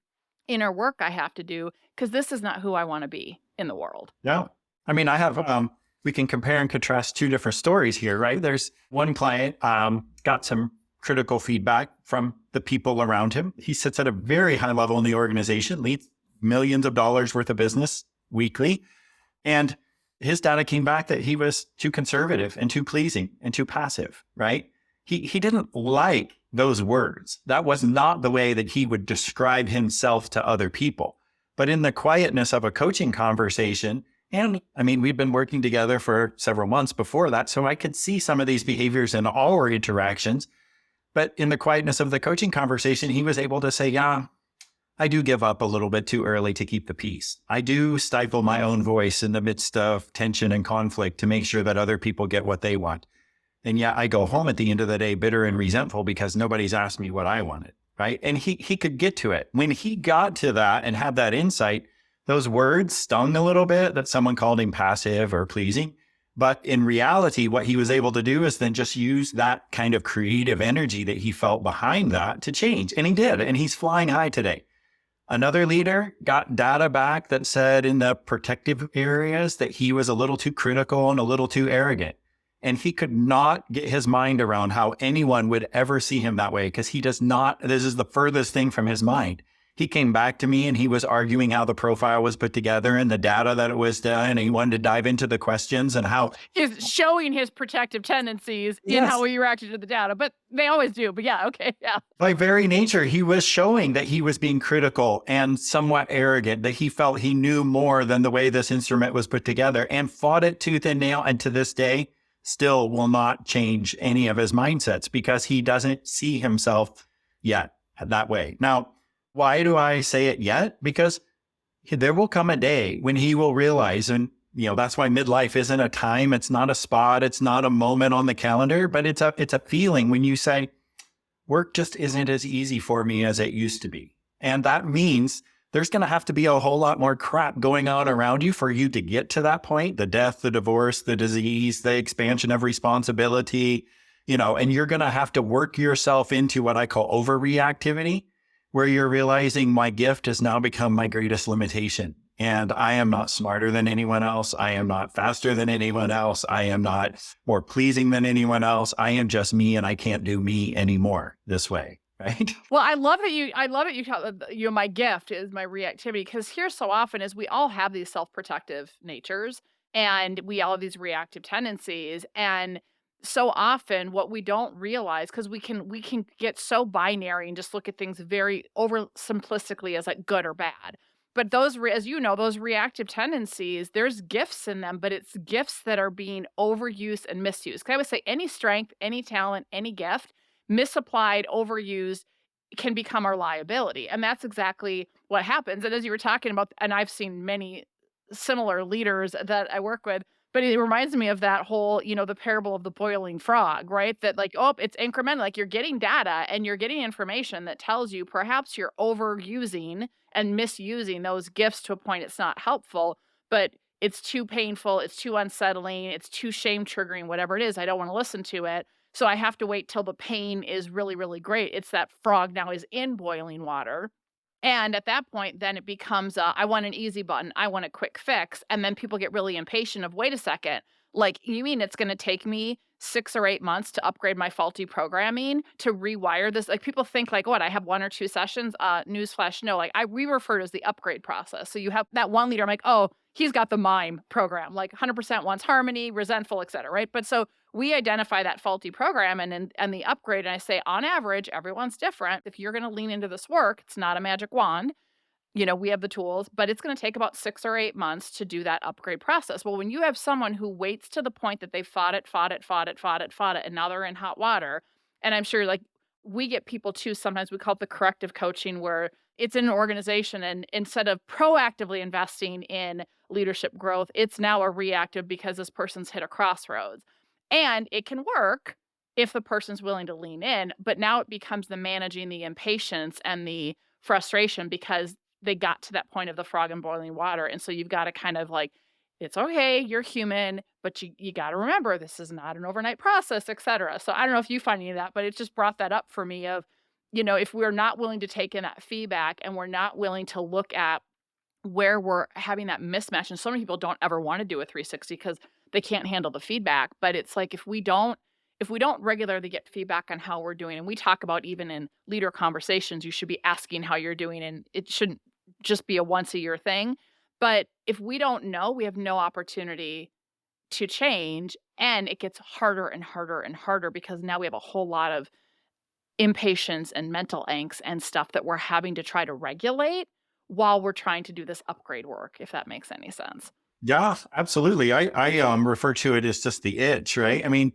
inner work I have to do, because this is not who I want to be in the world. Yeah. I mean, I have, we can compare and contrast two different stories here, right? There's one client, got some critical feedback from the people around him. He sits at a very high level in the organization, leads millions of dollars worth of business weekly. And his data came back that he was too conservative and too pleasing and too passive, right? He didn't like those words. That was not the way that he would describe himself to other people. But in the quietness of a coaching conversation, and I mean, we've been working together for several months before that, so I could see some of these behaviors in all our interactions. But in the quietness of the coaching conversation, he was able to say, yeah, I do give up a little bit too early to keep the peace. I do stifle my own voice in the midst of tension and conflict to make sure that other people get what they want. And yeah, I go home at the end of the day bitter and resentful because nobody's asked me what I wanted, right? And he could get to it. When he got to that and had that insight, those words stung a little bit that someone called him passive or pleasing. But in reality, what he was able to do is then just use that kind of creative energy that he felt behind that to change. And he did. And he's flying high today. Another leader got data back that said in the protective areas that he was a little too critical and a little too arrogant. And he could not get his mind around how anyone would ever see him that way because he does not, this is the furthest thing from his mind. He came back to me and he was arguing how the profile was put together and the data that it was done. And he wanted to dive into the questions and how he's showing his protective tendencies in how he reacted to the data, but they always do. But yeah, okay, yeah. By very nature, he was showing that he was being critical and somewhat arrogant, that he felt he knew more than the way this instrument was put together and fought it tooth and nail. And to this day, still will not change any of his mindsets because he doesn't see himself yet that way. Now, why do I say it yet? Because there will come a day when he will realize, and that's why midlife isn't a time, it's not a spot, it's not a moment on the calendar, but it's a feeling when you say, work just isn't as easy for me as it used to be. And that means there's going to have to be a whole lot more crap going on around you for you to get to that point. The death, the divorce, the disease, the expansion of responsibility, and you're going to have to work yourself into what I call overreactivity, where you're realizing my gift has now become my greatest limitation. And I am not smarter than anyone else. I am not faster than anyone else. I am not more pleasing than anyone else. I am just me and I can't do me anymore this way. Right. Well, I love that you tell my gift is my reactivity, because here so often is we all have these self-protective natures and we all have these reactive tendencies. And so often what we don't realize, because we can get so binary and just look at things very over simplistically as like good or bad. But those, as you know, those reactive tendencies, there's gifts in them, but it's gifts that are being overused and misused. 'Cause I would say any strength, any talent, any gift, misapplied, overused, can become our liability. And that's exactly what happens. And as you were talking about, and I've seen many similar leaders that I work with, but it reminds me of that whole, the parable of the boiling frog, right? That like, it's incremental. Like you're getting data and you're getting information that tells you perhaps you're overusing and misusing those gifts to a point it's not helpful, but it's too painful, it's too unsettling, it's too shame triggering, whatever it is. I don't want to listen to it. So I have to wait till the pain is really, really great. It's that frog now is in boiling water. And at that point, then it becomes, I want an easy button. I want a quick fix. And then people get really impatient of, wait a second, like, you mean it's going to take me 6 or 8 months to upgrade my faulty programming to rewire this? Like people think like, what, I have 1 or 2 sessions? Newsflash, no, like we refer to as the upgrade process. So you have that one leader, I'm like, oh, he's got the MIME program, like 100% wants harmony, resentful, et cetera, right? But so we identify that faulty program and the upgrade. And I say, on average, everyone's different. If you're going to lean into this work, it's not a magic wand. We have the tools, but it's going to take about 6 or 8 months to do that upgrade process. Well, when you have someone who waits to the point that they fought it, and now they're in hot water, and I'm sure like we get people too, sometimes we call it the corrective coaching, where it's in an organization and instead of proactively investing in leadership growth, it's now a reactive because this person's hit a crossroads. And it can work if the person's willing to lean in, but now it becomes the managing the impatience and the frustration because they got to that point of the frog in boiling water. And so you've got to kind of like, it's okay, you're human, but you got to remember this is not an overnight process, et cetera. So I don't know if you find any of that, but it just brought that up for me of, if we're not willing to take in that feedback and we're not willing to look at where we're having that mismatch. And so many people don't ever want to do a 360 because they can't handle the feedback. But it's like, if if we don't regularly get feedback on how we're doing, and we talk about even in leader conversations, you should be asking how you're doing, and it shouldn't just be a once a year thing. But if we don't know, we have no opportunity to change, and it gets harder and harder and harder because now we have a whole lot of impatience and mental angst and stuff that we're having to try to regulate while we're trying to do this upgrade work, if that makes any sense. Yeah, absolutely. I refer to it as just the itch, right? I mean,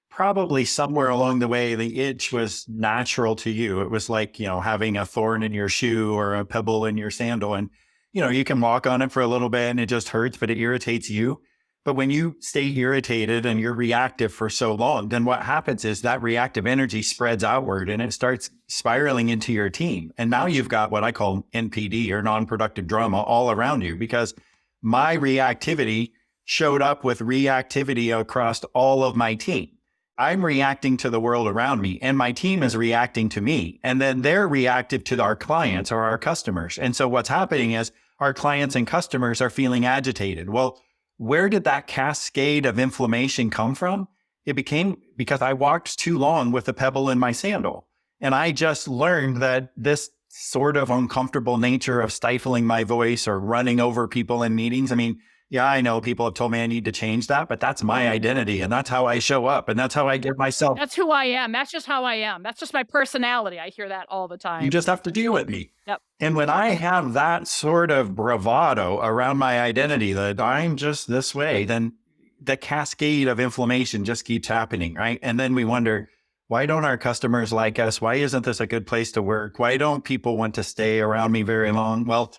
probably somewhere along the way, the itch was natural to you. It was like, having a thorn in your shoe or a pebble in your sandal. And, you can walk on it for a little bit and it just hurts, but it irritates you. But when you stay irritated and you're reactive for so long, then what happens is that reactive energy spreads outward and it starts spiraling into your team. And now you've got what I call NPD, or non-productive drama, all around you, because my reactivity showed up with reactivity across all of my team. I'm reacting to the world around me and my team is reacting to me. And then they're reactive to our clients or our customers. And so what's happening is our clients and customers are feeling agitated. Well, where did that cascade of inflammation come from? It became because I walked too long with a pebble in my sandal. And I just learned that this sort of uncomfortable nature of stifling my voice or running over people in meetings. I mean, yeah, I know people have told me I need to change that, but that's my identity and that's how I show up and that's how I get myself. That's who I am. That's just how I am. That's just my personality. I hear that all the time. You just have to deal with me. Yep. And when I have that sort of bravado around my identity that I'm just this way, then the cascade of inflammation just keeps happening, right? And then we wonder, why don't our customers like us? Why isn't this a good place to work? Why don't people want to stay around me very long? Well,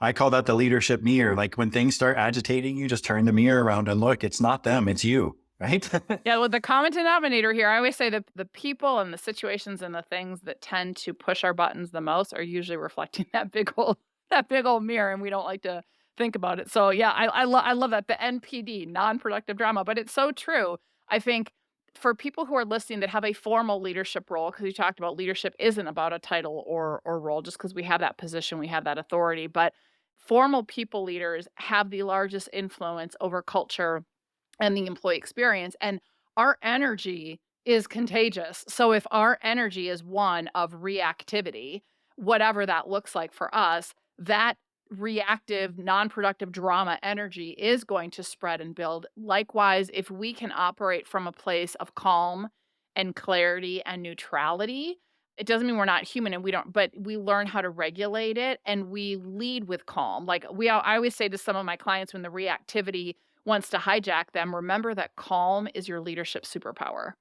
I call that the leadership mirror. Like when things start agitating, you just turn the mirror around and look, it's not them, it's you, right? Yeah, well, the common denominator here, I always say that the people and the situations and the things that tend to push our buttons the most are usually reflecting that big old mirror, and we don't like to think about it. So yeah, I love that, the NPD, non-productive drama, but it's so true. I think for people who are listening that have a formal leadership role, because you talked about leadership isn't about a title or role, just because we have that position, we have that authority, but formal people leaders have the largest influence over culture and the employee experience. And our energy is contagious. So if our energy is one of reactivity, whatever that looks like for us, that reactive, non-productive drama energy is going to spread and build. Likewise, if we can operate from a place of calm and clarity and neutrality, it doesn't mean we're not human and we don't, but we learn how to regulate it and we lead with calm. Like I always say to some of my clients when the reactivity wants to hijack them, remember that calm is your leadership superpower.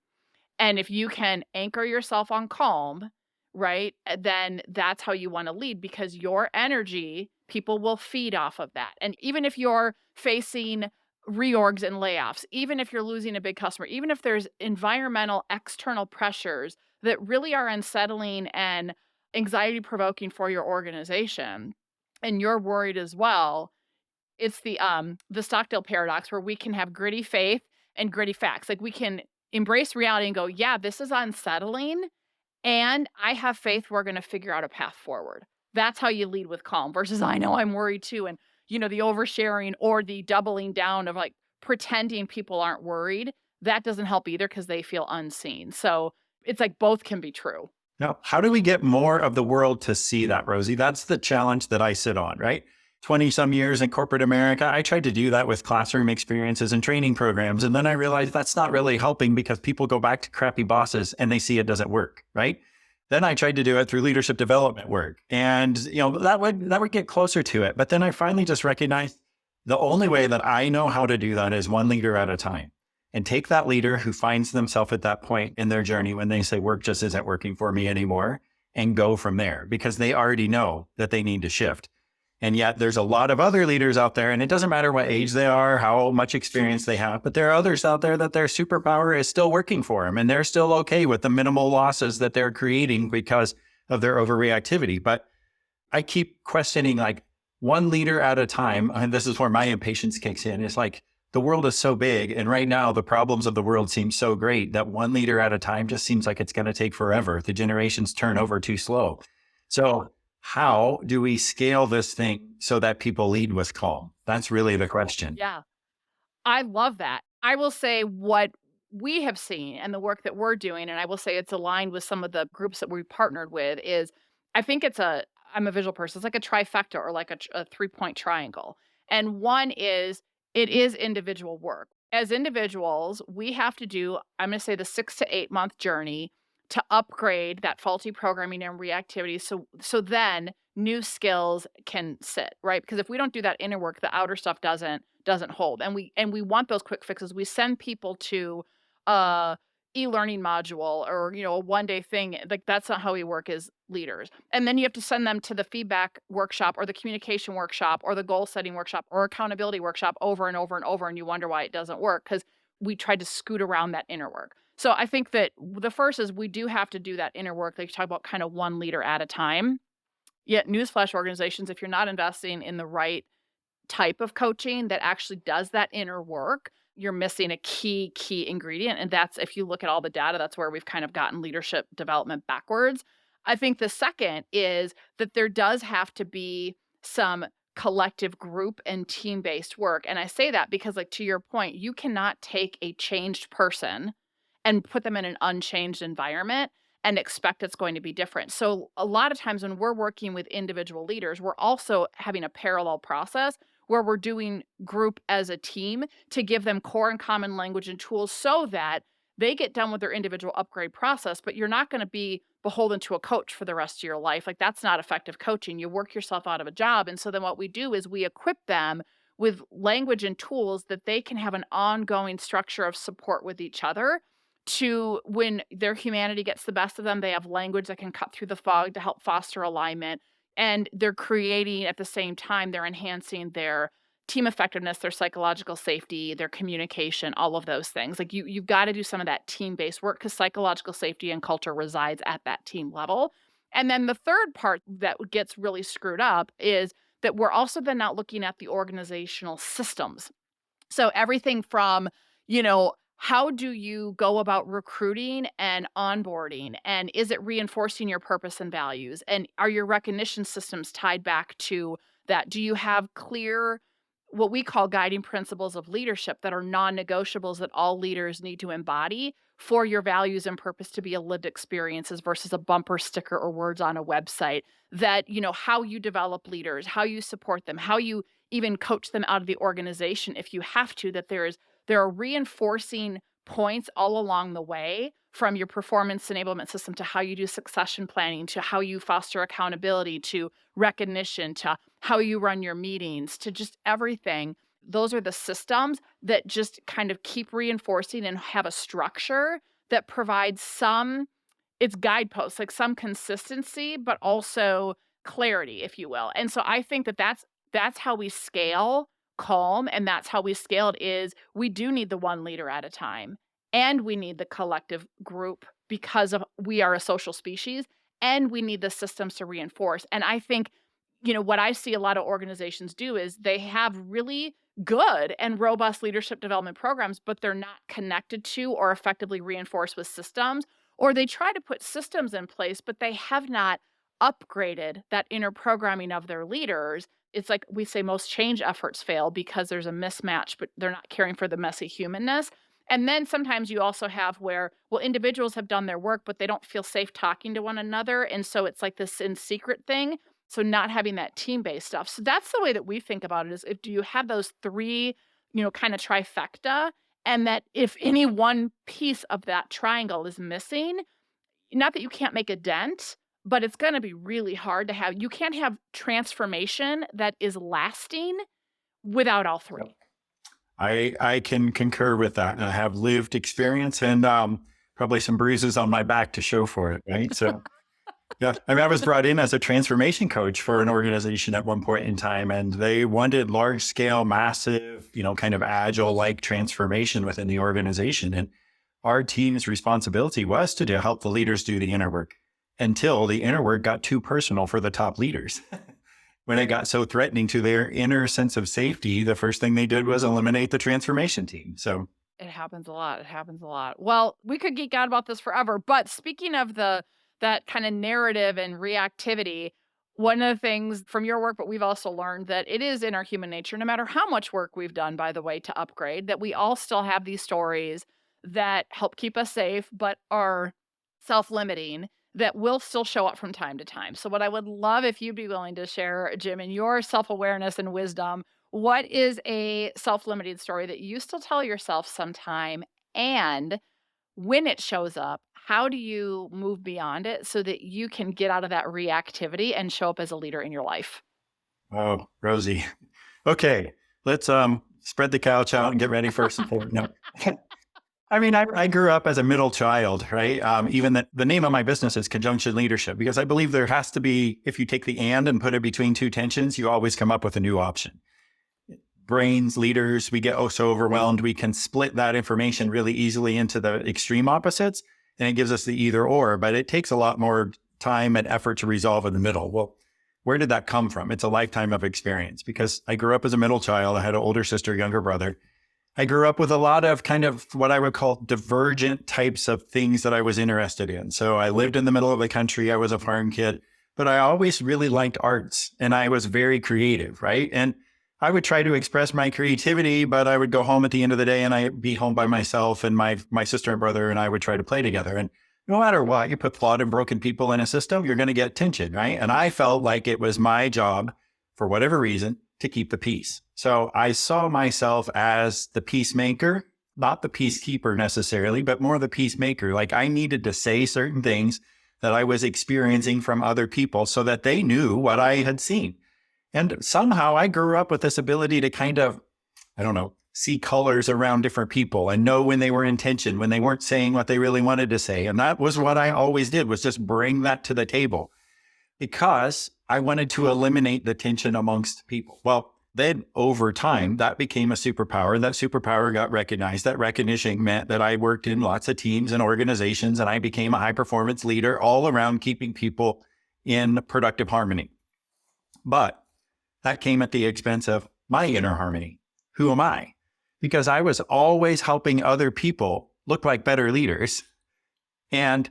And if you can anchor yourself on calm, right, then that's how you want to lead, because your energy, people will feed off of that. And even if you're facing reorgs and layoffs, even if you're losing a big customer, even if there's environmental external pressures that really are unsettling and anxiety provoking for your organization, and you're worried as well, it's the Stockdale paradox, where we can have gritty faith and gritty facts. Like we can embrace reality and go, yeah, this is unsettling, and I have faith we're going to figure out a path forward. That's how you lead with calm versus I know I'm worried too. And, the oversharing or the doubling down of like pretending people aren't worried, that doesn't help either because they feel unseen. So it's like both can be true. Now, how do we get more of the world to see that, Rosie? That's the challenge that I sit on, right? 20 some years in corporate America, I tried to do that with classroom experiences and training programs. And then I realized that's not really helping because people go back to crappy bosses and they see it doesn't work, right? Then I tried to do it through leadership development work. And, that would get closer to it. But then I finally just recognized the only way that I know how to do that is one leader at a time. And take that leader who finds themselves at that point in their journey when they say work just isn't working for me anymore, and go from there because they already know that they need to shift. And yet there's a lot of other leaders out there, and it doesn't matter what age they are, how much experience they have, but there are others out there that their superpower is still working for them and they're still okay with the minimal losses that they're creating because of their overreactivity. But I keep questioning like one leader at a time. And this is where my impatience kicks in. It's like the world is so big. And right now the problems of the world seem so great that one leader at a time just seems like it's going to take forever. The generations turn over too slow. So how do we scale this thing so that people lead with calm? That's really the question. Yeah, I love that. I will say what we have seen and the work that we're doing, and I will say it's aligned with some of the groups that we've partnered with, is I think I'm a visual person. It's like a trifecta or like a 3-point triangle. And one is it is individual work. As individuals, we have to do, I'm going to say, the 6 to 8 month journey to upgrade that faulty programming and reactivity so then new skills can sit, right? Because if we don't do that inner work, the outer stuff doesn't hold. And we want those quick fixes. We send people to a e-learning module or, a one-day thing. Like that's not how we work as leaders. And then you have to send them to the feedback workshop or the communication workshop or the goal setting workshop or accountability workshop over and over and over, and you wonder why it doesn't work because we tried to scoot around that inner work. So I think that the first is we do have to do that inner work. Like you talk about kind of one leader at a time. Yet newsflash, organizations, if you're not investing in the right type of coaching that actually does that inner work, you're missing a key ingredient. And that's, if you look at all the data, that's where we've kind of gotten leadership development backwards. I think the second is that there does have to be some collective group and team-based work. And I say that because, like, to your point, you cannot take a changed person and put them in an unchanged environment and expect it's going to be different. So a lot of times when we're working with individual leaders, we're also having a parallel process where we're doing group as a team to give them core and common language and tools so that they get done with their individual upgrade process, but you're not going to be beholden to a coach for the rest of your life. Like that's not effective coaching. You work yourself out of a job. And so then what we do is we equip them with language and tools that they can have an ongoing structure of support with each other to when their humanity gets the best of them, they have language that can cut through the fog to help foster alignment. And they're creating at the same time, they're enhancing their team effectiveness, their psychological safety, their communication, all of those things. Like you've got to do some of that team-based work because psychological safety and culture resides at that team level. And then the third part that gets really screwed up is that we're also then not looking at the organizational systems. So everything from, how do you go about recruiting and onboarding? And is it reinforcing your purpose and values? And are your recognition systems tied back to that? Do you have clear, what we call guiding principles of leadership that are non-negotiables that all leaders need to embody for your values and purpose to be a lived experiences versus a bumper sticker or words on a website? That, how you develop leaders, how you support them, how you even coach them out of the organization if you have to, that there are reinforcing points all along the way from your performance enablement system to how you do succession planning, to how you foster accountability, to recognition, to how you run your meetings, to just everything. Those are the systems that just kind of keep reinforcing and have a structure that provides it's guideposts, like some consistency, but also clarity, if you will. And so I think that that's how we scale calm, and that's how we scale it is we do need the one leader at a time, and we need the collective group because of we are a social species, and we need the systems to reinforce. And I think, what I see a lot of organizations do is they have really good and robust leadership development programs, but they're not connected to or effectively reinforced with systems, or they try to put systems in place, but they have not upgraded that inner programming of their leaders. It's like we say most change efforts fail because there's a mismatch, but they're not caring for the messy humanness. And then sometimes you also have where, individuals have done their work, but they don't feel safe talking to one another. And so it's like this in secret thing. So not having that team-based stuff. So that's the way that we think about it is do you have those three, kind of trifecta, and that if any one piece of that triangle is missing, not that you can't make a dent, but it's going to be really hard to have. You can't have transformation that is lasting without all three. I can concur with that. And I have lived experience and probably some bruises on my back to show for it, right? So yeah, I was brought in as a transformation coach for an organization at one point in time, and they wanted large scale, massive, kind of agile like transformation within the organization. And our team's responsibility was to help the leaders do the inner work until the inner work got too personal for the top leaders. When it got so threatening to their inner sense of safety, the first thing they did was eliminate the transformation team. So it happens a lot. Well, we could geek out about this forever, but speaking of that kind of narrative and reactivity, one of the things from your work, but we've also learned that it is in our human nature, no matter how much work we've done, by the way, to upgrade, that we all still have these stories that help keep us safe, but are self-limiting that will still show up from time to time. So what I would love if you'd be willing to share, Jim, in your self-awareness and wisdom, what is a self-limiting story that you still tell yourself sometime? And when it shows up, how do you move beyond it so that you can get out of that reactivity and show up as a leader in your life? Oh, Rosie. Okay, let's spread the couch out and get ready for support. No. I mean, I grew up as a middle child, right? Even the name of my business is Conjunction Leadership, because I believe there has to be, if you take the and put it between two tensions, you always come up with a new option. Brains, leaders, we get so overwhelmed, we can split that information really easily into the extreme opposites, and it gives us the either or, but it takes a lot more time and effort to resolve in the middle. Well, where did that come from? It's a lifetime of experience, because I grew up as a middle child. I had an older sister, younger brother. I grew up with a lot of kind of what I would call divergent types of things that I was interested in. So I lived in the middle of the country. I was a farm kid, but I always really liked arts and I was very creative, right? And I would try to express my creativity, but I would go home at the end of the day and I'd be home by myself, and my sister and brother and I would try to play together. And no matter what, you put flawed and broken people in a system, you're going to get tension, right? And I felt like it was my job, for whatever reason, to keep the peace. So I saw myself as the peacemaker, not the peacekeeper necessarily, but more the peacemaker. Like I needed to say certain things that I was experiencing from other people so that they knew what I had seen. And somehow I grew up with this ability to kind of, I don't know, see colors around different people and know when they were in tension, when they weren't saying what they really wanted to say. And that was what I always did, was just bring that to the table, because I wanted to eliminate the tension amongst people. Well, then over time, that became a superpower. That superpower got recognized. That recognition meant that I worked in lots of teams and organizations, and I became a high performance leader all around keeping people in productive harmony. But that came at the expense of my inner harmony. Who am I? Because I was always helping other people look like better leaders. And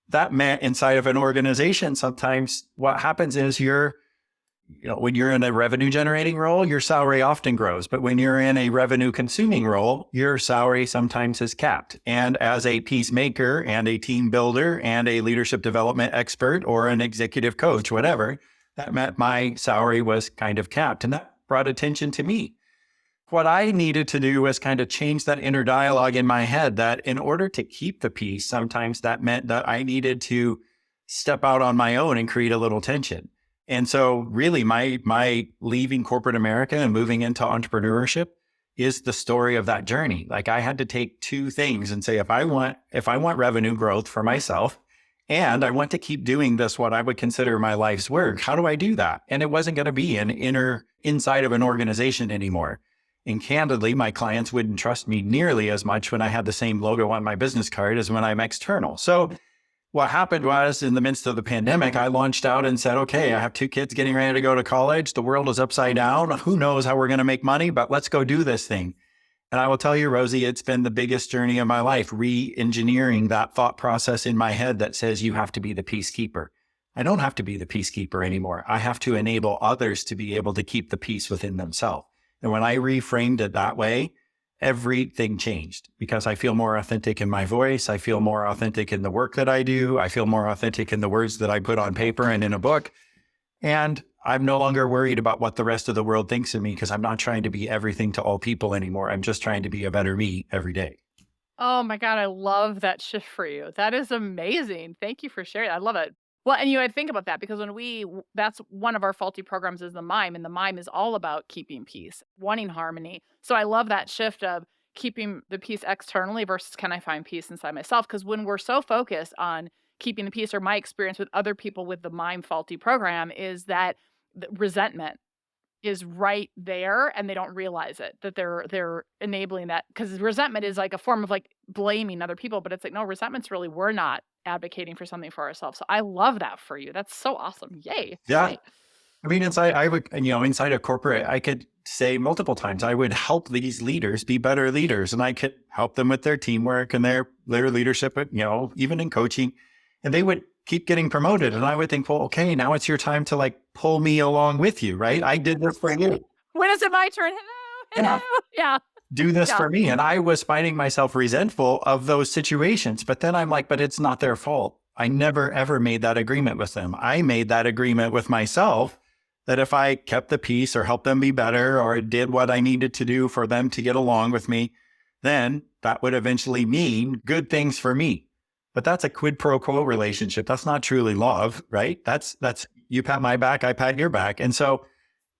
that meant inside of an organization, sometimes what happens is when you're in a revenue generating role, your salary often grows. But when you're in a revenue consuming role, your salary sometimes is capped. And as a peacemaker and a team builder and a leadership development expert or an executive coach, whatever, that meant my salary was kind of capped. And that brought attention to me. What I needed to do was kind of change that inner dialogue in my head, that in order to keep the peace, sometimes that meant that I needed to step out on my own and create a little tension. And so really my leaving corporate America and moving into entrepreneurship is the story of that journey. Like I had to take two things and say, if I want revenue growth for myself, and I want to keep doing this, what I would consider my life's work, how do I do that? And it wasn't going to be inside of an organization anymore. And candidly, my clients wouldn't trust me nearly as much when I had the same logo on my business card as when I'm external. So what happened was, in the midst of the pandemic, I launched out and said, okay, I have 2 kids getting ready to go to college. The world is upside down. Who knows how we're going to make money, but let's go do this thing. And I will tell you, Rosie, it's been the biggest journey of my life, re-engineering that thought process in my head that says you have to be the peacekeeper. I don't have to be the peacekeeper anymore. I have to enable others to be able to keep the peace within themselves. And when I reframed it that way, everything changed, because I feel more authentic in my voice. I feel more authentic in the work that I do. I feel more authentic in the words that I put on paper and in a book. And I'm no longer worried about what the rest of the world thinks of me, because I'm not trying to be everything to all people anymore. I'm just trying to be a better me every day. Oh my God, I love that shift for you. That is amazing. Thank you for sharing. I love it. Well, and I think about that because that's one of our faulty programs is the mime, and the mime is all about keeping peace, wanting harmony. So I love that shift of keeping the peace externally versus can I find peace inside myself? Because when we're so focused on keeping the peace, or my experience with other people with the mime faulty program is that the resentment is right there and they don't realize it, that they're enabling that, because resentment is like a form of like blaming other people, but it's like, no, resentment's really, we're not advocating for something for ourselves. So I love that for you. That's so awesome. Yay. Yeah. Right. I mean, inside a corporate, I could say multiple times, I would help these leaders be better leaders, and I could help them with their teamwork and their leadership, even in coaching, and they would keep getting promoted. And I would think, well, okay, now it's your time to like pull me along with you, right? I did this for you. When is it my turn? Hello. Yeah. Yeah. do this Yeah. for me. And I was finding myself resentful of those situations. But then I'm like, but it's not their fault. I never, ever made that agreement with them. I made that agreement with myself that if I kept the peace or helped them be better or did what I needed to do for them to get along with me, then that would eventually mean good things for me. But that's a quid pro quo relationship. That's not truly love, right? That's you pat my back, I pat your back. And so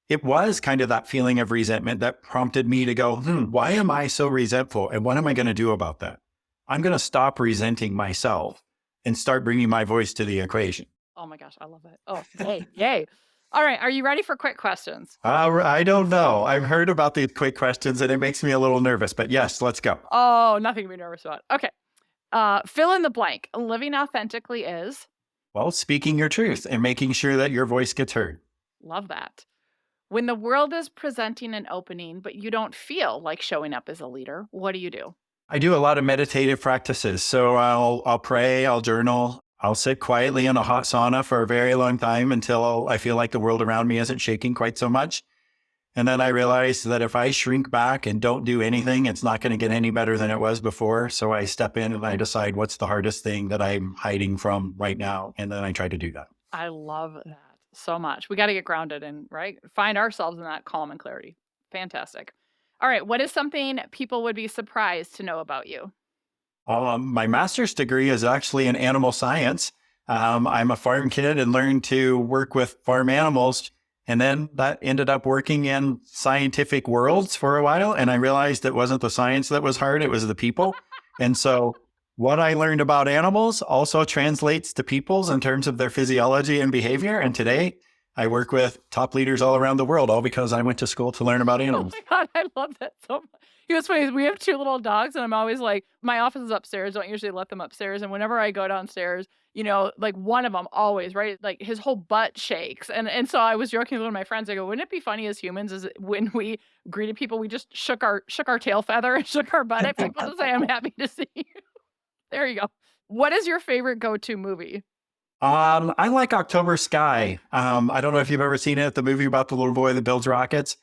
it was kind of that feeling of resentment that prompted me to go, why am I so resentful? And what am I going to do about that? I'm going to stop resenting myself and start bringing my voice to the equation. Oh my gosh, I love it. Oh, yay, yay. All right, are you ready for quick questions? I don't know. I've heard about these quick questions and it makes me a little nervous, but yes, let's go. Oh, nothing to be nervous about. Okay. Fill in the blank. Living authentically is? Well, speaking your truth and making sure that your voice gets heard. Love that. When the world is presenting an opening, but you don't feel like showing up as a leader, what do? I do a lot of meditative practices. So I'll pray, I'll journal, I'll sit quietly in a hot sauna for a very long time until I feel like the world around me isn't shaking quite so much. And then I realized that if I shrink back and don't do anything, it's not going to get any better than it was before. So I step in and I decide what's the hardest thing that I'm hiding from right now. And then I try to do that. I love that so much. We got to get grounded and, right, find ourselves in that calm and clarity. Fantastic. All right. What is something people would be surprised to know about you? My master's degree is actually in animal science. I'm a farm kid and learned to work with farm animals. And then that ended up working in scientific worlds for a while. And I realized it wasn't the science that was hard, it was the people. And so what I learned about animals also translates to people's in terms of their physiology and behavior. And today I work with top leaders all around the world, all because I went to school to learn about animals. Oh my God, I love that so much. You know, what's funny is we have 2 little dogs, and I'm always like, my office is upstairs. Don't usually let them upstairs. And whenever I go downstairs, you know, like one of them always, right? Like his whole butt shakes. And so I was joking with one of my friends. I go, wouldn't it be funny as humans is when we greeted people, we just shook our tail feather and shook our butt at people to say, I'm happy to see you. There you go. What is your favorite go-to movie? I like October Sky. I don't know if you've ever seen it, the movie about the little boy that builds rockets,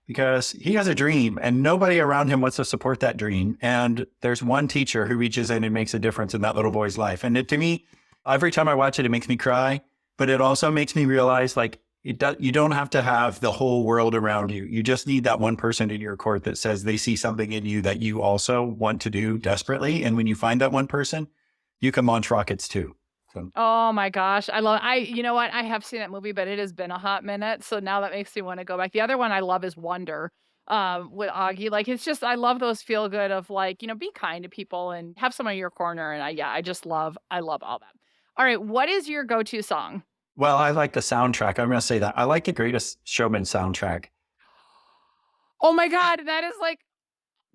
because he has a dream and nobody around him wants to support that dream. And there's one teacher who reaches in and makes a difference in that little boy's life. And to me, every time I watch it, it makes me cry, but it also makes me realize like you don't have to have the whole world around you. You just need that one person in your court that says they see something in you that you also want to do desperately. And when you find that one person, you can launch rockets too. So. Oh my gosh. You know what? I have seen that movie, but it has been a hot minute. So now that makes me want to go back. The other one I love is Wonder, with Augie. Like, it's just, I love those feel good of like, you know, be kind to people and have someone in your corner. And I love all that. All right. What is your go-to song? Well, I like the soundtrack. I'm going to say that. I like the Greatest Showman soundtrack. Oh my God. That is like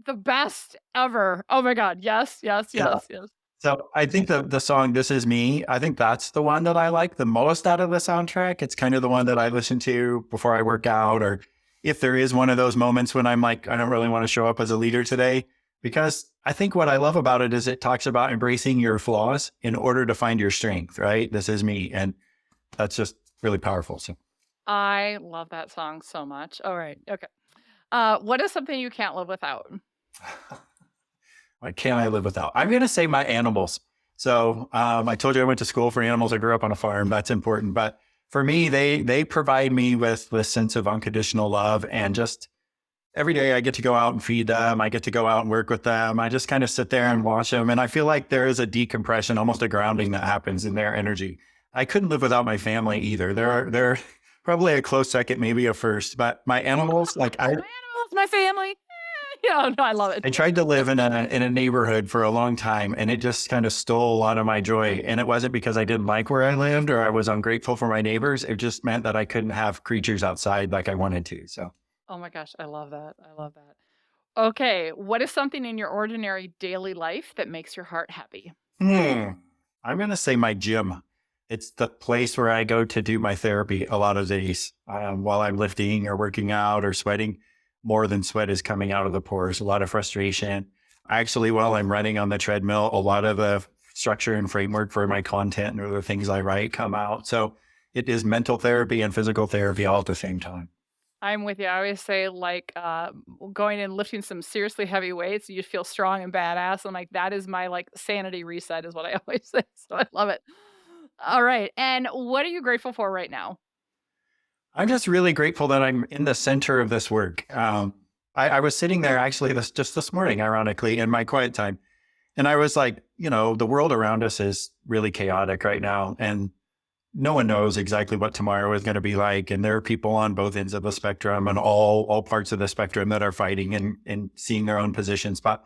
the best ever. Oh my God. Yes. So I think the song This Is Me, I think that's the one that I like the most out of the soundtrack. It's kind of the one that I listen to before I work out, or if there is one of those moments when I'm like, I don't really want to show up as a leader today, because I think what I love about it is it talks about embracing your flaws in order to find your strength, right? This is me. And that's just really powerful. So I love that song so much. All right. Okay. What is something you can't live without? what can't I live without? I'm going to say my animals. So I told you I went to school for animals. I grew up on a farm. That's important. But for me, they provide me with this sense of unconditional love. And just every day I get to go out and feed them. I get to go out and work with them. I just kind of sit there and watch them. And I feel like there is a decompression, almost a grounding that happens in their energy. I couldn't live without my family either. They're probably a close second, maybe a first. But my animals, My animals, my family. Yeah, no, I love it. I tried to live in a neighborhood for a long time, and it just kind of stole a lot of my joy. And it wasn't because I didn't like where I lived or I was ungrateful for my neighbors. It just meant that I couldn't have creatures outside like I wanted to. So, Oh my gosh, I love that. I love that. Okay, what is something in your ordinary daily life that makes your heart happy? I'm going to say my gym. It's the place where I go to do my therapy a lot of days while I'm lifting or working out or sweating. More than sweat is coming out of the pores, a lot of frustration. Actually, while I'm running on the treadmill, a lot of the structure and framework for my content and other things I write come out. So it is mental therapy and physical therapy all at the same time. I'm with you. I always say like going and lifting some seriously heavy weights, you feel strong and badass. I'm like, that is my like sanity reset is what I always say. So I love it. All right. And what are you grateful for right now? I'm just really grateful that I'm in the center of this work. I was sitting there actually this morning, ironically, in my quiet time. And I was like, the world around us is really chaotic right now. And no one knows exactly what tomorrow is going to be like. And there are people on both ends of the spectrum and all parts of the spectrum that are fighting and seeing their own positions. But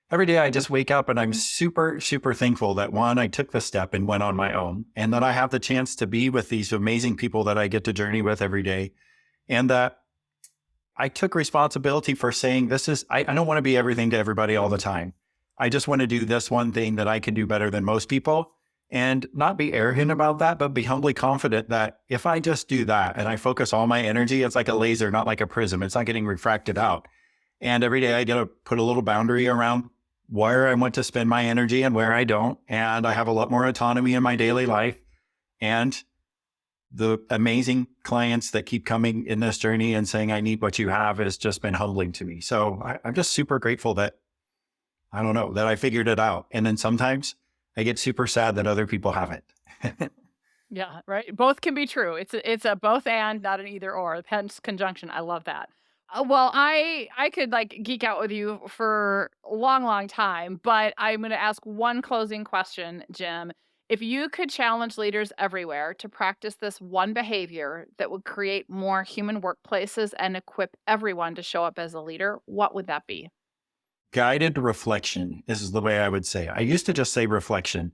every day I just wake up and I'm super, super thankful that one, I took the step and went on my own, and that I have the chance to be with these amazing people that I get to journey with every day. And that I took responsibility for saying, I don't want to be everything to everybody all the time. I just want to do this one thing that I can do better than most people, and not be arrogant about that, but be humbly confident that if I just do that and I focus all my energy, it's like a laser, not like a prism. It's not getting refracted out. And every day I get to put a little boundary around where I want to spend my energy and where I don't. And I have a lot more autonomy in my daily life. And the amazing clients that keep coming in this journey and saying, I need what you have, has just been humbling to me. So I'm just super grateful that, I don't know, that I figured it out. And then sometimes I get super sad that other people haven't. Yeah, right. Both can be true. It's a both and, not an either or. Hence conjunction. I love that. Well, I could like geek out with you for a long, long time, but I'm going to ask one closing question, Jim. If you could challenge leaders everywhere to practice this one behavior that would create more human workplaces and equip everyone to show up as a leader, what would that be? Guided reflection is the way I would say it. I used to just say reflection,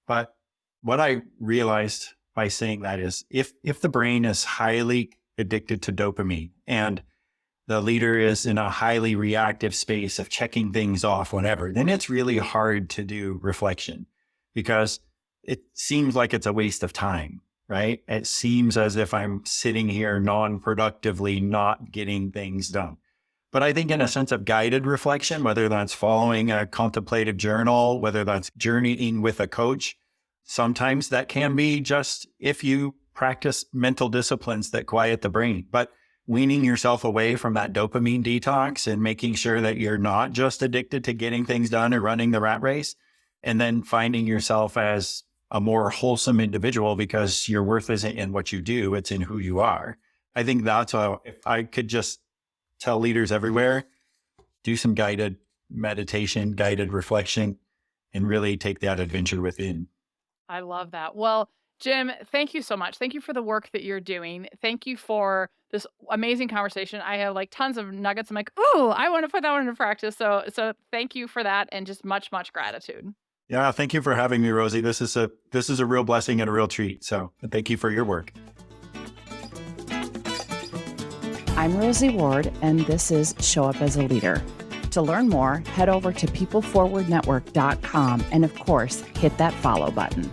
but what I realized by saying that is if the brain is highly addicted to dopamine and the leader is in a highly reactive space of checking things off whenever, then it's really hard to do reflection because it seems like it's a waste of time, right? It seems as if I'm sitting here non-productively, not getting things done. But I think in a sense of guided reflection, whether that's following a contemplative journal, whether that's journeying with a coach, sometimes that can be just if you practice mental disciplines that quiet the brain. But weaning yourself away from that dopamine detox and making sure that you're not just addicted to getting things done or running the rat race, and then finding yourself as a more wholesome individual because your worth isn't in what you do, it's in who you are. I think that's how, if I could just tell leaders everywhere, do some guided meditation, guided reflection, and really take that adventure within. I love that. Well, Jim, thank you so much. Thank you for the work that you're doing. Thank you for this amazing conversation. I have like tons of nuggets. I'm like, oh, I want to put that one into practice. So thank you for that, and just much, much gratitude. Yeah, thank you for having me, Rosie. This is a real blessing and a real treat. So thank you for your work. I'm Rosie Ward, and this is Show Up as a Leader. To learn more, head over to PeopleForwardNetwork.com and, of course, hit that follow button.